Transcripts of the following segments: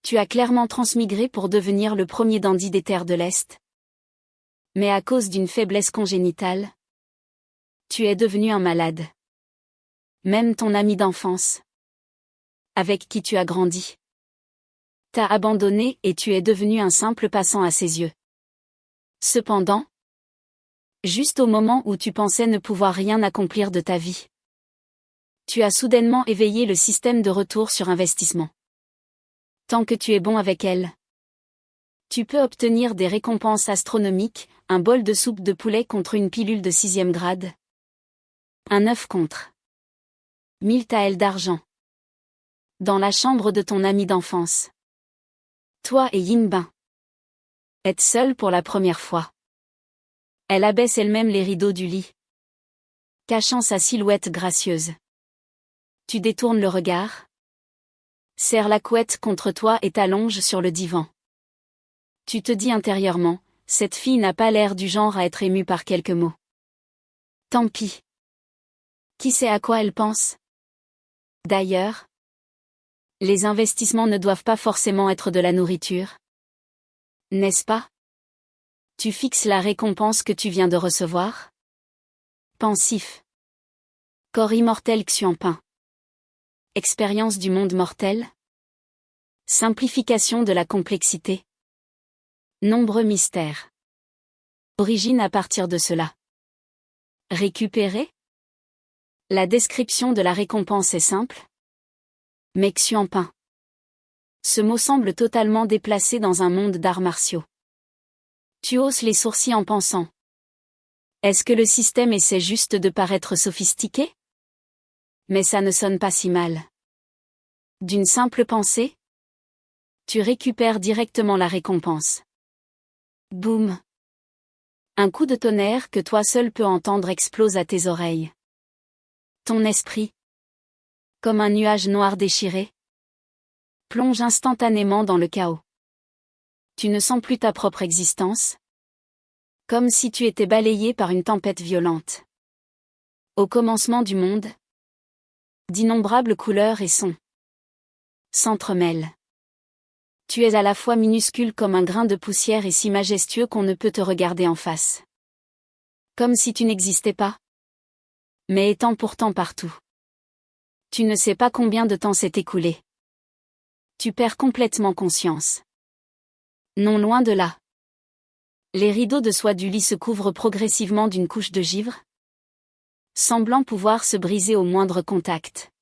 Tu as clairement transmigré pour devenir le premier dandy des terres de l'Est. Mais à cause d'une faiblesse congénitale, tu es devenu un malade. Même ton ami d'enfance, avec qui tu as grandi, t'a abandonné et tu es devenu un simple passant à ses yeux. Cependant, juste au moment où tu pensais ne pouvoir rien accomplir de ta vie, tu as soudainement éveillé le système de retour sur investissement. Tant que tu es bon avec elle, tu peux obtenir des récompenses astronomiques, un bol de soupe de poulet contre une pilule de 6e grade, un œuf contre 1000 taels d'argent, dans la chambre de ton ami d'enfance. Toi et Yinbin êtes seuls pour la première fois. Elle abaisse elle-même les rideaux du lit, cachant sa silhouette gracieuse. Tu détournes le regard, serres la couette contre toi et t'allonges sur le divan. Tu te dis intérieurement, cette fille n'a pas l'air du genre à être émue par quelques mots. Tant pis. Qui sait à quoi elle pense? D'ailleurs, les investissements ne doivent pas forcément être de la nourriture. N'est-ce pas? Tu fixes la récompense que tu viens de recevoir? Pensif. Corps immortel Xianpin. Expérience du monde mortel? Simplification de la complexité. Nombreux mystères. Origine à partir de cela. Récupérer? La description de la récompense est simple. Mais Xianpin. Ce mot semble totalement déplacé dans un monde d'arts martiaux. Tu hausses les sourcils en pensant. Est-ce que le système essaie juste de paraître sophistiqué? Mais ça ne sonne pas si mal. D'une simple pensée, tu récupères directement la récompense. Boum. Un coup de tonnerre que toi seul peux entendre explose à tes oreilles. Ton esprit, comme un nuage noir déchiré, plonge instantanément dans le chaos. Tu ne sens plus ta propre existence, comme si tu étais balayé par une tempête violente. Au commencement du monde, d'innombrables couleurs et sons s'entremêlent. Tu es à la fois minuscule comme un grain de poussière et si majestueux qu'on ne peut te regarder en face. Comme si tu n'existais pas, mais étant pourtant partout. Tu ne sais pas combien de temps s'est écoulé. Tu perds complètement conscience. Non loin de là. Les rideaux de soie du lit se couvrent progressivement d'une couche de givre, semblant pouvoir se briser au moindre contact.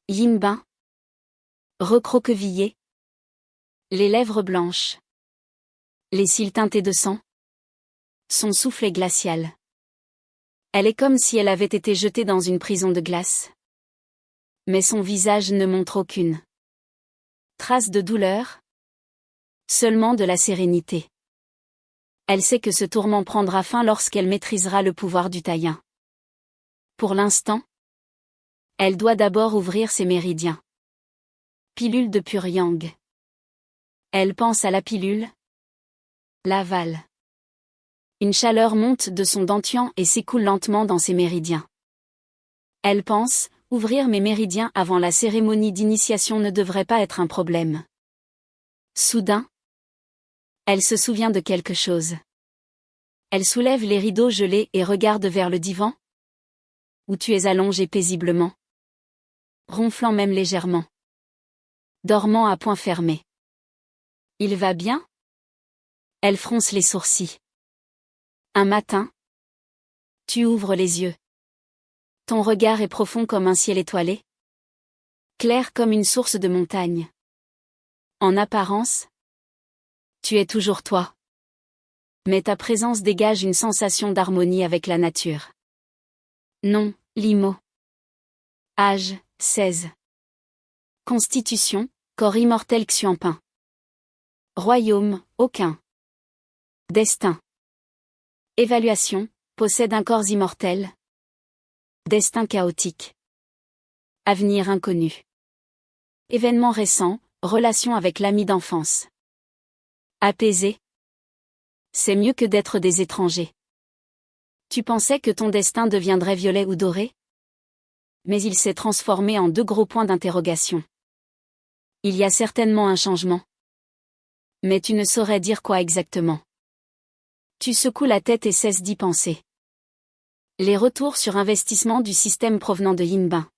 Yinbin, recroquevillé, les lèvres blanches, les cils teintés de sang, son souffle est glacial. Elle est comme si elle avait été jetée dans une prison de glace. Mais son visage ne montre aucune trace de douleur, seulement de la sérénité. Elle sait que ce tourment prendra fin lorsqu'elle maîtrisera le pouvoir du taïen. Pour l'instant, elle doit d'abord ouvrir ses méridiens. Pilule de pur yang. Elle pense à la pilule. L'avale. Une chaleur monte de son dantian et s'écoule lentement dans ses méridiens. Elle pense, ouvrir mes méridiens avant la cérémonie d'initiation ne devrait pas être un problème. Soudain, elle se souvient de quelque chose. Elle soulève les rideaux gelés et regarde vers le divan, où tu es allongé paisiblement, ronflant même légèrement, dormant à poings fermés. Il va bien? Elle fronce les sourcils. Un matin, tu ouvres les yeux. Ton regard est profond comme un ciel étoilé, clair comme une source de montagne. En apparence, tu es toujours toi. Mais ta présence dégage une sensation d'harmonie avec la nature. Nom, Limo. Âge, 16. Constitution, corps immortel Xianpin. Royaume, aucun. Destin. Évaluation, possède un corps immortel. Destin chaotique. Avenir inconnu. Événement récent, relation avec l'ami d'enfance. Apaisé. C'est mieux que d'être des étrangers. Tu pensais que ton destin deviendrait violet ou doré? Mais il s'est transformé en 2 gros points d'interrogation. Il y a certainement un changement. Mais tu ne saurais dire quoi exactement. Tu secoues la tête et cesses d'y penser. Les retours sur investissement du système provenant de Yinbin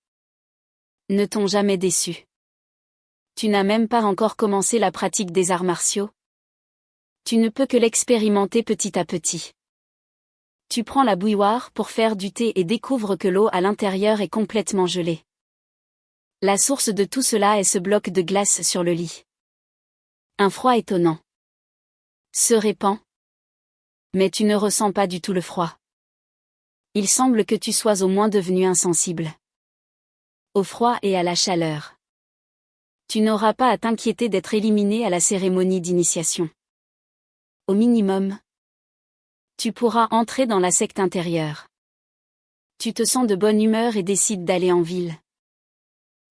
ne t'ont jamais déçu. Tu n'as même pas encore commencé la pratique des arts martiaux. Tu ne peux que l'expérimenter petit à petit. Tu prends la bouilloire pour faire du thé et découvres que l'eau à l'intérieur est complètement gelée. La source de tout cela est ce bloc de glace sur le lit. Un froid étonnant se répand. Mais tu ne ressens pas du tout le froid. Il semble que tu sois au moins devenu insensible au froid et à la chaleur. Tu n'auras pas à t'inquiéter d'être éliminé à la cérémonie d'initiation. Au minimum, tu pourras entrer dans la secte intérieure. Tu te sens de bonne humeur et décides d'aller en ville.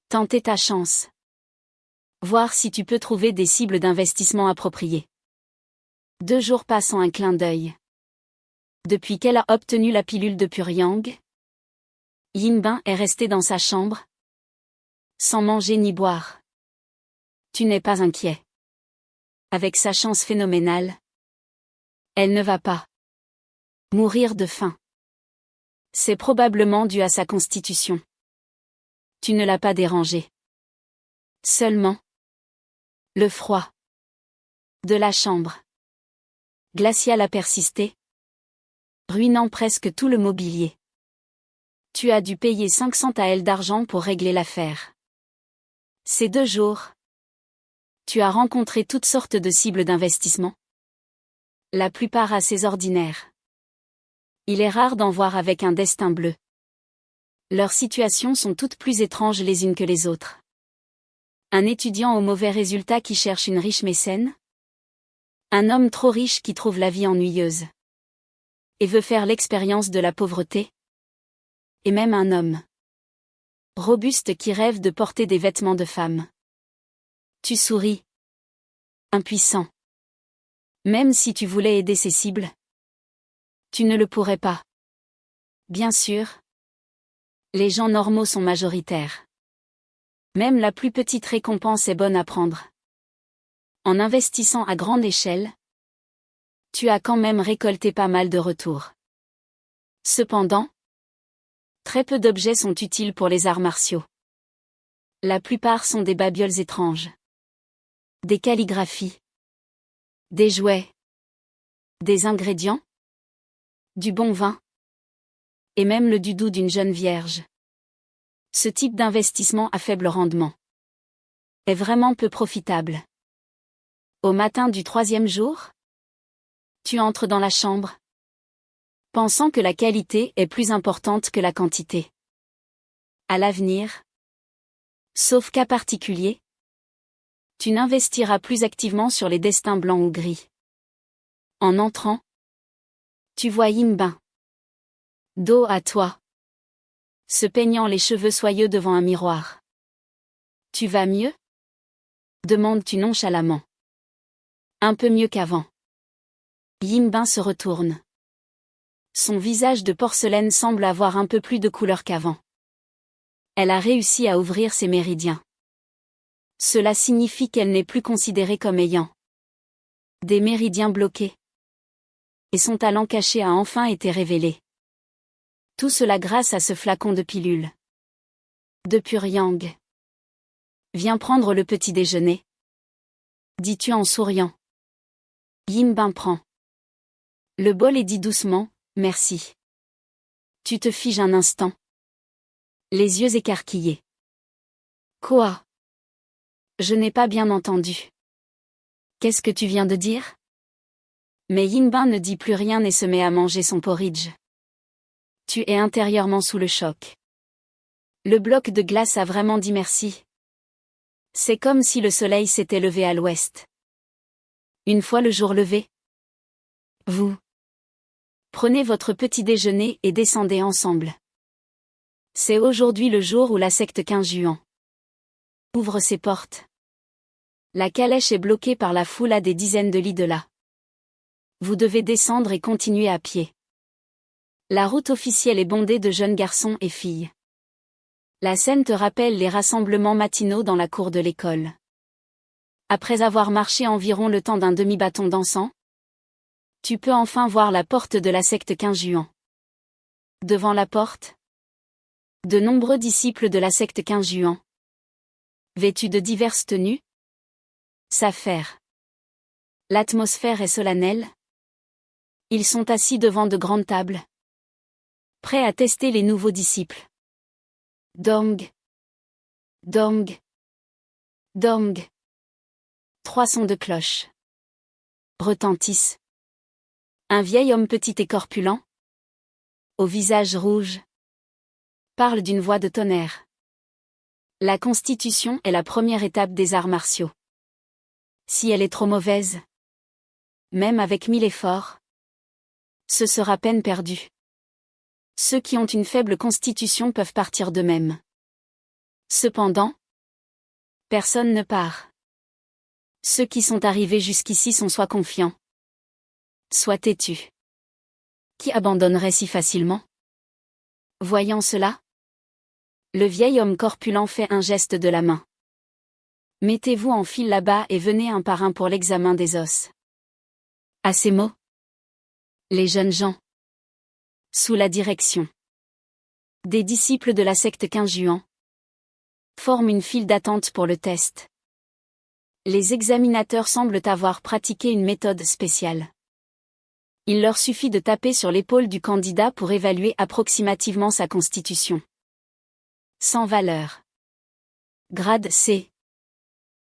Tenter ta chance. Voir si tu peux trouver des cibles d'investissement appropriées. 2 jours passent en un clin d'œil. Depuis qu'elle a obtenu la pilule de Puryang, Yinbin est restée dans sa chambre, sans manger ni boire. Tu n'es pas inquiet. Avec sa chance phénoménale, elle ne va pas mourir de faim. C'est probablement dû à sa constitution. Tu ne l'as pas dérangée. Seulement le froid de la chambre glaciale a persisté, ruinant presque tout le mobilier. Tu as dû payer 500 taels d'argent pour régler l'affaire. Ces 2 jours, tu as rencontré toutes sortes de cibles d'investissement. La plupart assez ordinaires. Il est rare d'en voir avec un destin bleu. Leurs situations sont toutes plus étranges les unes que les autres. Un étudiant aux mauvais résultats qui cherche une riche mécène. Un homme trop riche qui trouve la vie ennuyeuse et veut faire l'expérience de la pauvreté. Et même un homme robuste qui rêve de porter des vêtements de femme. Tu souris. Impuissant. Même si tu voulais aider ces cibles, tu ne le pourrais pas. Bien sûr, les gens normaux sont majoritaires. Même la plus petite récompense est bonne à prendre. En investissant à grande échelle, tu as quand même récolté pas mal de retours. Cependant, très peu d'objets sont utiles pour les arts martiaux. La plupart sont des babioles étranges. Des calligraphies. Des jouets. Des ingrédients. Du bon vin. Et même le doudou d'une jeune vierge. Ce type d'investissement à faible rendement est vraiment peu profitable. Au matin du 3e jour, tu entres dans la chambre, pensant que la qualité est plus importante que la quantité. À l'avenir, sauf cas particulier, tu n'investiras plus activement sur les destins blancs ou gris. En entrant, tu vois Yinbin, dos à toi, se peignant les cheveux soyeux devant un miroir. Tu vas mieux? Demandes-tu nonchalamment. Un peu mieux qu'avant. Yinbin se retourne. Son visage de porcelaine semble avoir un peu plus de couleur qu'avant. Elle a réussi à ouvrir ses méridiens. Cela signifie qu'elle n'est plus considérée comme ayant des méridiens bloqués. Et son talent caché a enfin été révélé. Tout cela grâce à ce flacon de pilule. De Puryang. Viens prendre le petit déjeuner. Dis-tu en souriant. Yinbin prend le bol et dit doucement, merci. Tu te figes un instant. Les yeux écarquillés. Quoi? Je n'ai pas bien entendu. Qu'est-ce que tu viens de dire? Mais Yinbin ne dit plus rien et se met à manger son porridge. Tu es intérieurement sous le choc. Le bloc de glace a vraiment dit merci. C'est comme si le soleil s'était levé à l'ouest. Une fois le jour levé, vous prenez votre petit déjeuner et descendez ensemble. C'est aujourd'hui le jour où la secte 15 juin ouvre ses portes. La calèche est bloquée par la foule à des dizaines de lits de là. Vous devez descendre et continuer à pied. La route officielle est bondée de jeunes garçons et filles. La scène te rappelle les rassemblements matinaux dans la cour de l'école. Après avoir marché environ le temps d'un demi-bâton d'encens, tu peux enfin voir la porte de la secte 15 Juan. Devant la porte, de nombreux disciples de la secte 15 Juan, vêtus de diverses tenues, s'affairent. L'atmosphère est solennelle. Ils sont assis devant de grandes tables, prêts à tester les nouveaux disciples. Dong, dong, dong. 3 sons de cloche retentissent. Un vieil homme petit et corpulent, au visage rouge, parle d'une voix de tonnerre. La constitution est la première étape des arts martiaux. Si elle est trop mauvaise, même avec 1000 efforts, ce sera peine perdue. Ceux qui ont une faible constitution peuvent partir d'eux-mêmes. Cependant, personne ne part. Ceux qui sont arrivés jusqu'ici sont soit confiants, soit têtus. Qui abandonnerait si facilement? Voyant cela, le vieil homme corpulent fait un geste de la main. Mettez-vous en file là-bas et venez un par un pour l'examen des os. À ces mots, les jeunes gens, sous la direction des disciples de la secte 15 Juan, forment une file d'attente pour le test. Les examinateurs semblent avoir pratiqué une méthode spéciale. Il leur suffit de taper sur l'épaule du candidat pour évaluer approximativement sa constitution. Sans valeur. Grade C.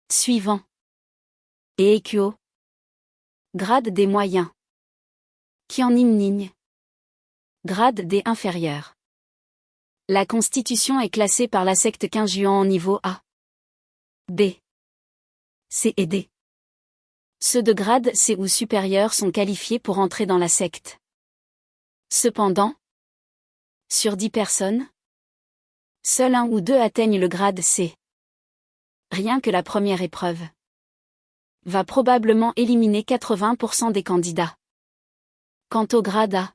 Suivant. Et Equo. Grade des moyens. Qianning. Grade des inférieurs. La constitution est classée par la secte 15 Juan en niveau A, B, C et D. Ceux de grade C ou supérieur sont qualifiés pour entrer dans la secte. Cependant, sur 10 personnes, seul 1 ou 2 atteignent le grade C. Rien que la première épreuve va probablement éliminer 80% des candidats. Quant au grade A,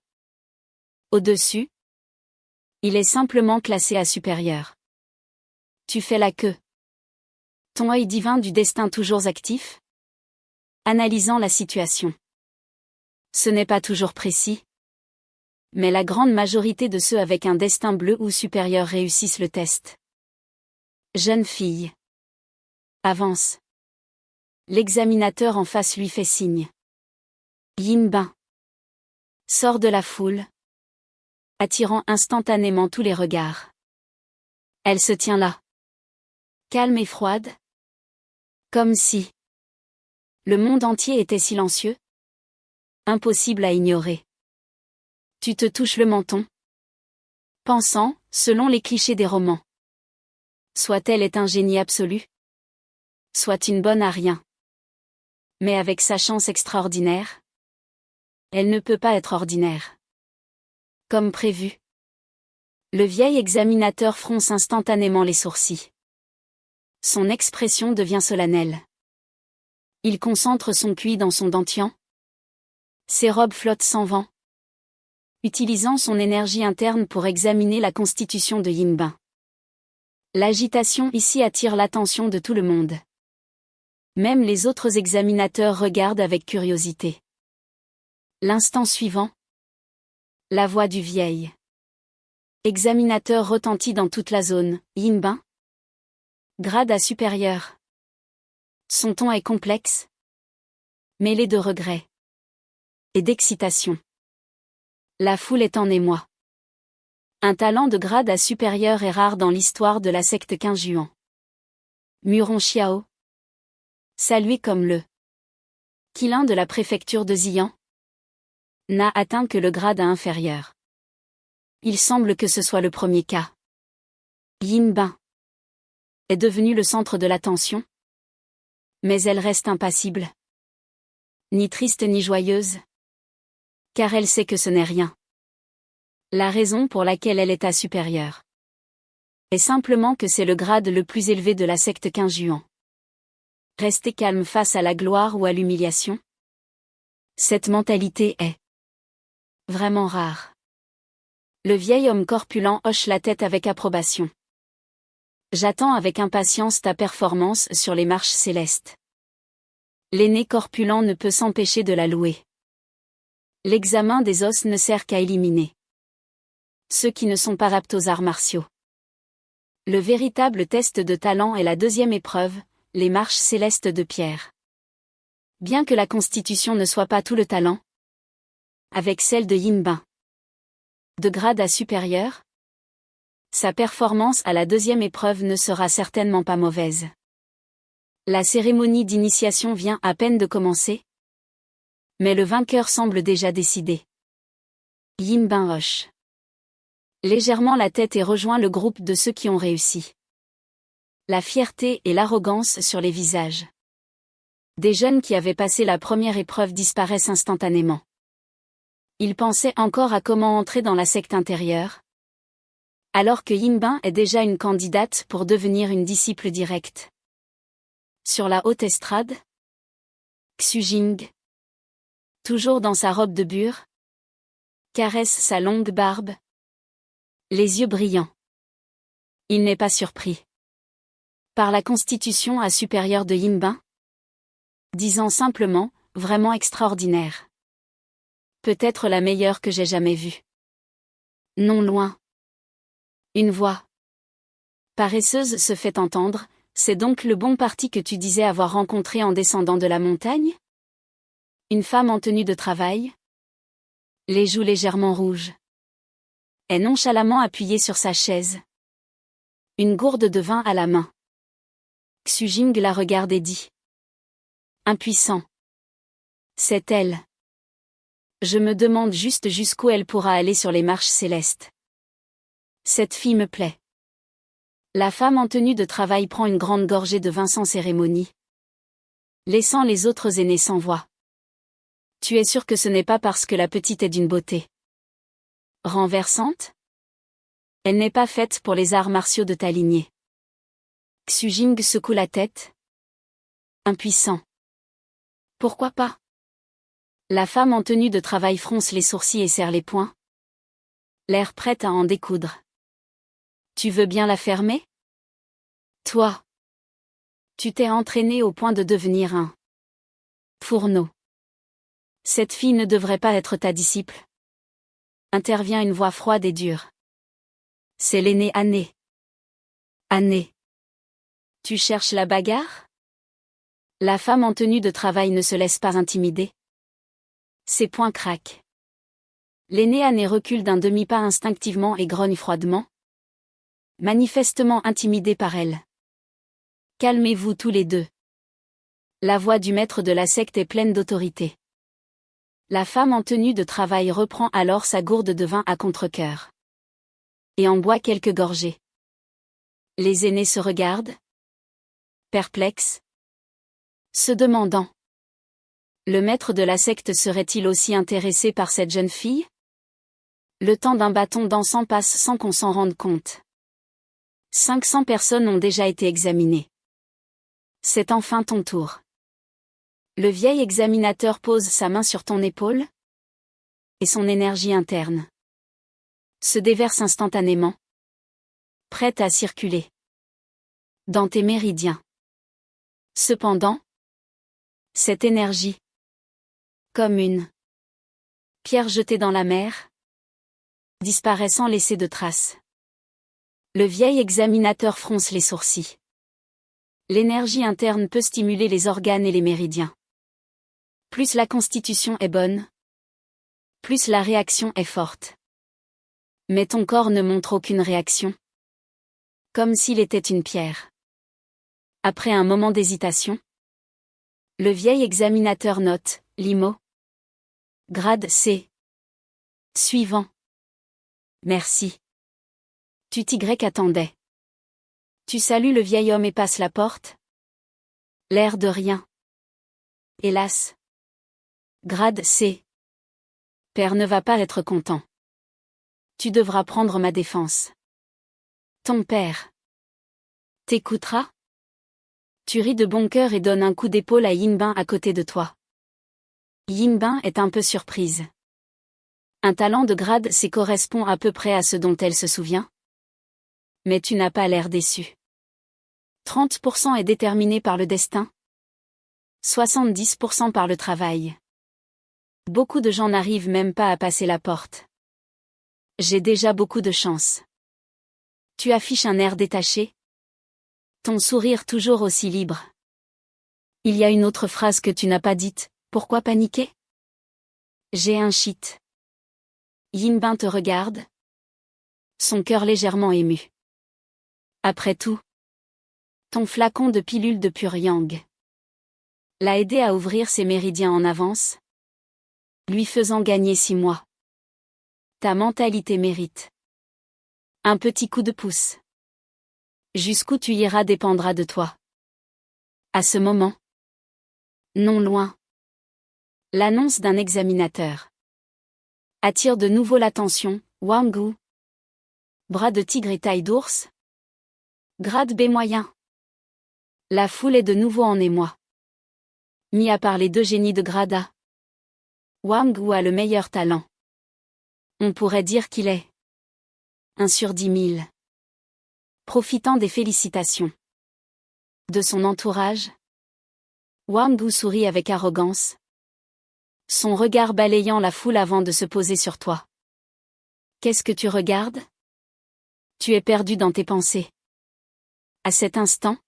au-dessus, il est simplement classé à supérieur. Tu fais la queue. Ton œil divin du destin toujours actif? Analysant la situation. Ce n'est pas toujours précis. Mais la grande majorité de ceux avec un destin bleu ou supérieur réussissent le test. Jeune fille. Avance. L'examinateur en face lui fait signe. Yinbin. Sort de la foule, attirant instantanément tous les regards. Elle se tient là, calme et froide, comme si le monde entier était silencieux, impossible à ignorer. Tu te touches le menton, pensant, selon les clichés des romans. Soit elle est un génie absolu, soit une bonne à rien. Mais avec sa chance extraordinaire, elle ne peut pas être ordinaire. Comme prévu. Le vieil examinateur fronce instantanément les sourcils. Son expression devient solennelle. Il concentre son QI dans son dentian. Ses robes flottent sans vent, utilisant son énergie interne pour examiner la constitution de Yinbin. L'agitation ici attire l'attention de tout le monde. Même les autres examinateurs regardent avec curiosité. L'instant suivant, la voix du vieil examinateur retentit dans toute la zone. Yinbin. Grade à supérieur. Son ton est complexe, mêlé de regret et d'excitation. La foule est en émoi. Un talent de grade à supérieur est rare dans l'histoire de la secte 15 Juan. Muron Xiao, salué comme le Qilin de la préfecture de Xi'an, n'a atteint que le grade à inférieur. Il semble que ce soit le premier cas. Yinbin est devenue le centre de l'attention, mais elle reste impassible. Ni triste ni joyeuse, car elle sait que ce n'est rien. La raison pour laquelle elle est à supérieur est simplement que c'est le grade le plus élevé de la secte 15 Juan. Rester calme face à la gloire ou à l'humiliation? Cette mentalité est vraiment rare. Le vieil homme corpulent hoche la tête avec approbation. J'attends avec impatience ta performance sur les marches célestes. L'aîné corpulent ne peut s'empêcher de la louer. L'examen des os ne sert qu'à éliminer ceux qui ne sont pas aptes aux arts martiaux. Le véritable test de talent est la deuxième épreuve, les marches célestes de pierre. Bien que la constitution ne soit pas tout le talent, avec celle de Yinbin, de grade à supérieur, sa performance à la deuxième épreuve ne sera certainement pas mauvaise. La cérémonie d'initiation vient à peine de commencer, mais le vainqueur semble déjà décidé. Yinbin hoche légèrement la tête et rejoint le groupe de ceux qui ont réussi. La fierté et l'arrogance sur les visages des jeunes qui avaient passé la première épreuve disparaissent instantanément. Ils pensaient encore à comment entrer dans la secte intérieure, alors que Yinbin est déjà une candidate pour devenir une disciple directe. Sur la haute estrade, Xu Jing, toujours dans sa robe de bure, caresse sa longue barbe, les yeux brillants. Il n'est pas surpris par la constitution à supérieure de Yinbin, disant simplement, vraiment extraordinaire. Peut-être la meilleure que j'ai jamais vue. Non loin. Une voix paresseuse se fait entendre, c'est donc le bon parti que tu disais avoir rencontré en descendant de la montagne? Une femme en tenue de travail? Les joues légèrement rouges. Est nonchalamment appuyée sur sa chaise. Une gourde de vin à la main. Xu Jing la regarde et dit. Impuissant. C'est elle. Je me demande juste jusqu'où elle pourra aller sur les marches célestes. Cette fille me plaît. La femme en tenue de travail prend une grande gorgée de vin sans cérémonie, laissant les autres aînés sans voix. Tu es sûr que ce n'est pas parce que la petite est d'une beauté renversante? Elle n'est pas faite pour les arts martiaux de ta lignée. Xu Jing secoue la tête. Impuissant. Pourquoi pas? La femme en tenue de travail fronce les sourcils et serre les poings, l'air prête à en découdre. Tu veux bien la fermer? Toi. Tu t'es entraîné au point de devenir un fourneau. Cette fille ne devrait pas être ta disciple. Intervient une voix froide et dure. C'est l'aîné Ané. Ané. Tu cherches la bagarre? La femme en tenue de travail ne se laisse pas intimider. Ses poings craquent. L'aîné Ané recule d'un demi-pas instinctivement et grogne froidement, manifestement intimidé par elle. Calmez-vous tous les deux. La voix du maître de la secte est pleine d'autorité. La femme en tenue de travail reprend alors sa gourde de vin à contre-cœur et en boit quelques gorgées. Les aînés se regardent, perplexes, se demandant. Le maître de la secte serait-il aussi intéressé par cette jeune fille? Le temps d'un bâton dansant passe sans qu'on s'en rende compte. 500 personnes ont déjà été examinées. C'est enfin ton tour. Le vieil examinateur pose sa main sur ton épaule, et son énergie interne se déverse instantanément, prête à circuler dans tes méridiens. Cependant, cette énergie, comme une pierre jetée dans la mer, disparaît sans laisser de traces. Le vieil examinateur fronce les sourcils. L'énergie interne peut stimuler les organes et les méridiens. Plus la constitution est bonne, plus la réaction est forte. Mais ton corps ne montre aucune réaction. Comme s'il était une pierre. Après un moment d'hésitation, le vieil examinateur note, Limo. Grade C. Suivant. Merci. Tu Y attendais. Tu salues le vieil homme et passes la porte? L'air de rien. Hélas. Grade C. Père ne va pas être content. Tu devras prendre ma défense. Ton père t'écoutera? Tu ris de bon cœur et donnes un coup d'épaule à Yinbin à côté de toi. Yinbin est un peu surprise. Un talent de grade C correspond à peu près à ce dont elle se souvient. Mais tu n'as pas l'air déçu. 30% est déterminé par le destin. 70% par le travail. Beaucoup de gens n'arrivent même pas à passer la porte. J'ai déjà beaucoup de chance. Tu affiches un air détaché. Ton sourire toujours aussi libre. Il y a une autre phrase que tu n'as pas dite, pourquoi paniquer? J'ai un shit. Yinbin te regarde. Son cœur légèrement ému. Après tout, ton flacon de pilule de Pure Yang l'a aidé à ouvrir ses méridiens en avance, lui faisant gagner 6 mois. Ta mentalité mérite un petit coup de pouce. Jusqu'où tu iras dépendra de toi. À ce moment, non loin, l'annonce d'un examinateur attire de nouveau l'attention. Wang Gu. Bras de tigre et taille d'ours. Grade B moyen. La foule est de nouveau en émoi. Mis à part les 2 génies de grade A, Wang Gu a le meilleur talent. On pourrait dire qu'il est 1 sur 10 000. Profitant des félicitations de son entourage, Wang Gu sourit avec arrogance, son regard balayant la foule avant de se poser sur toi. Qu'est-ce que tu regardes? Tu es perdu dans tes pensées. À cet instant,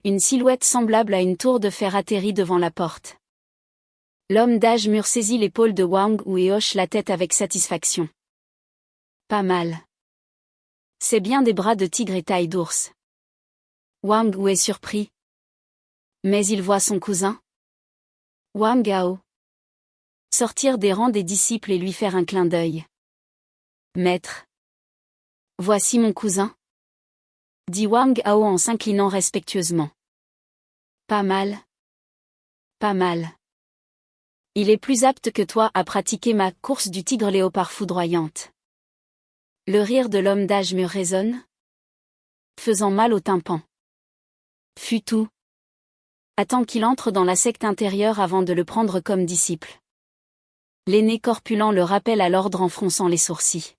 une silhouette semblable à une tour de fer atterrit devant la porte. L'homme d'âge mûr saisit l'épaule de Wang Gu et hoche la tête avec satisfaction. Pas mal. C'est bien des bras de tigre et taille d'ours. Wang Gu est surpris. Mais il voit son cousin, Wang Gao, sortir des rangs des disciples et lui faire un clin d'œil. Maître. Voici mon cousin, dit Wang Gao en s'inclinant respectueusement. Pas mal. Pas mal. Il est plus apte que toi à pratiquer ma course du tigre léopard foudroyante. Le rire de l'homme d'âge mûr résonne, faisant mal au tympan. Futu attend qu'il entre dans la secte intérieure avant de le prendre comme disciple. L'aîné corpulent le rappelle à l'ordre en fronçant les sourcils.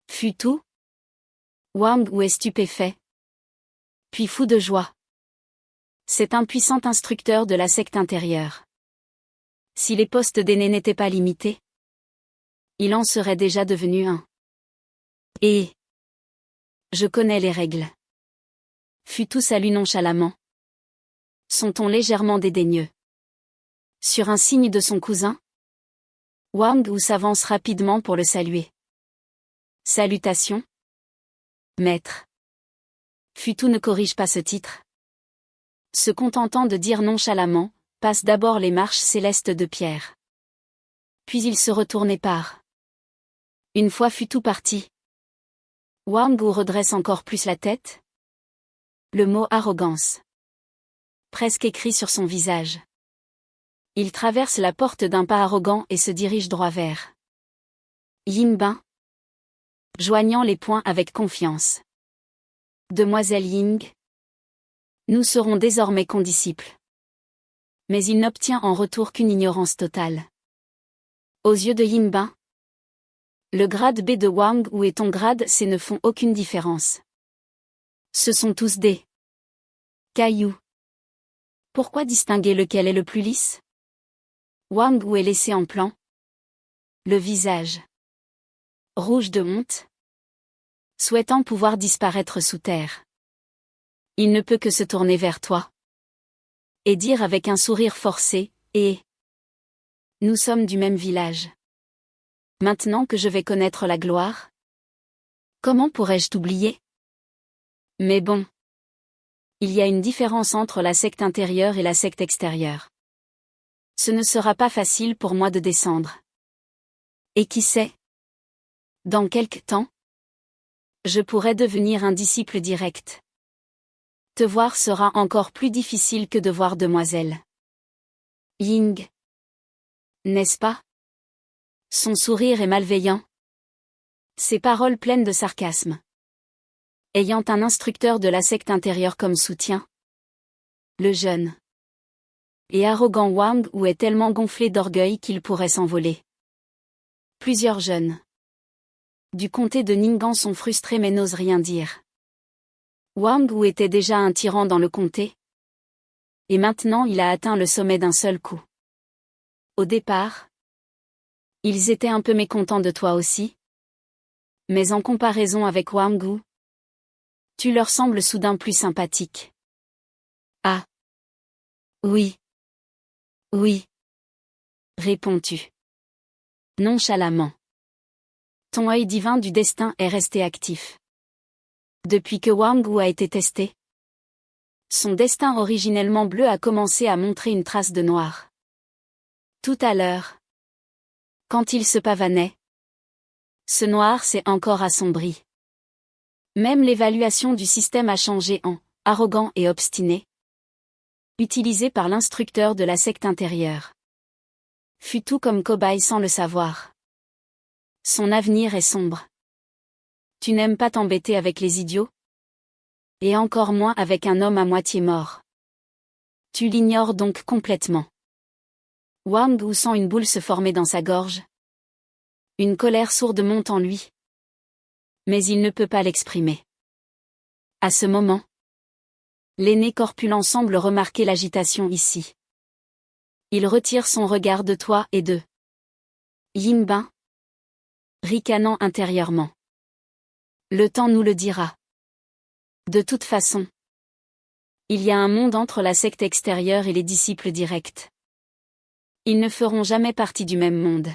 Futu? Wang Gu est stupéfait, puis fou de joie. Cet impuissant instructeur de la secte intérieure. Si les postes d'aîné n'étaient pas limités, il en serait déjà devenu un. Et je connais les règles. Futu salue nonchalamment, son ton légèrement dédaigneux. Sur un signe de son cousin, Wang Gu s'avance rapidement pour le saluer. Salutations, maître. Futu ne corrige pas ce titre, se contentant de dire nonchalamment, passe d'abord les marches célestes de pierre. Puis il se retourne et part. Une fois Futu parti, Wang Gu redresse encore plus la tête. Le mot arrogance, presque écrit sur son visage. Il traverse la porte d'un pas arrogant et se dirige droit vers Yinbin, joignant les poings avec confiance. Demoiselle Ying, nous serons désormais condisciples. Mais il n'obtient en retour qu'une ignorance totale. Aux yeux de Yinbin, le grade B de Wang Gu et ton grade C ne font aucune différence. Ce sont tous des cailloux. Pourquoi distinguer lequel est le plus lisse? Wang Gu est laissé en plan, le visage rouge de honte, souhaitant pouvoir disparaître sous terre. Il ne peut que se tourner vers toi et dire avec un sourire forcé, nous sommes du même village. Maintenant que je vais connaître la gloire, comment pourrais-je t'oublier? Mais bon. Il y a une différence entre la secte intérieure et la secte extérieure. Ce ne sera pas facile pour moi de descendre. Et qui sait? Dans quelque temps, je pourrais devenir un disciple direct. Te voir sera encore plus difficile que de voir demoiselle Ying. N'est-ce pas? Son sourire est malveillant. Ses paroles pleines de sarcasme. Ayant un instructeur de la secte intérieure comme soutien, le jeune et arrogant Wang Gu est tellement gonflé d'orgueil qu'il pourrait s'envoler. Plusieurs jeunes du comté de Ning'an sont frustrés mais n'osent rien dire. Wang Gu était déjà un tyran dans le comté. Et maintenant il a atteint le sommet d'un seul coup. Au départ, ils étaient un peu mécontents de toi aussi. Mais en comparaison avec Wang Gu, tu leur sembles soudain plus sympathique. Ah. Oui. Oui. Réponds-tu. Nonchalamment. Ton œil divin du destin est resté actif. Depuis que Wang Gu a été testé, son destin originellement bleu a commencé à montrer une trace de noir. Tout à l'heure, quand il se pavanait, ce noir s'est encore assombri. Même l'évaluation du système a changé en « arrogant et obstiné », utilisé par l'instructeur de la secte intérieure. Fut tout comme cobaye sans le savoir. Son avenir est sombre. Tu n'aimes pas t'embêter avec les idiots? Et encore moins avec un homme à moitié mort. Tu l'ignores donc complètement. Wang Gu sent une boule se former dans sa gorge. Une colère sourde monte en lui. Mais il ne peut pas l'exprimer. À ce moment, l'aîné corpulent semble remarquer l'agitation ici. Il retire son regard de toi et de Yinbin, ricanant intérieurement. Le temps nous le dira. De toute façon, il y a un monde entre la secte extérieure et les disciples directs. Ils ne feront jamais partie du même monde.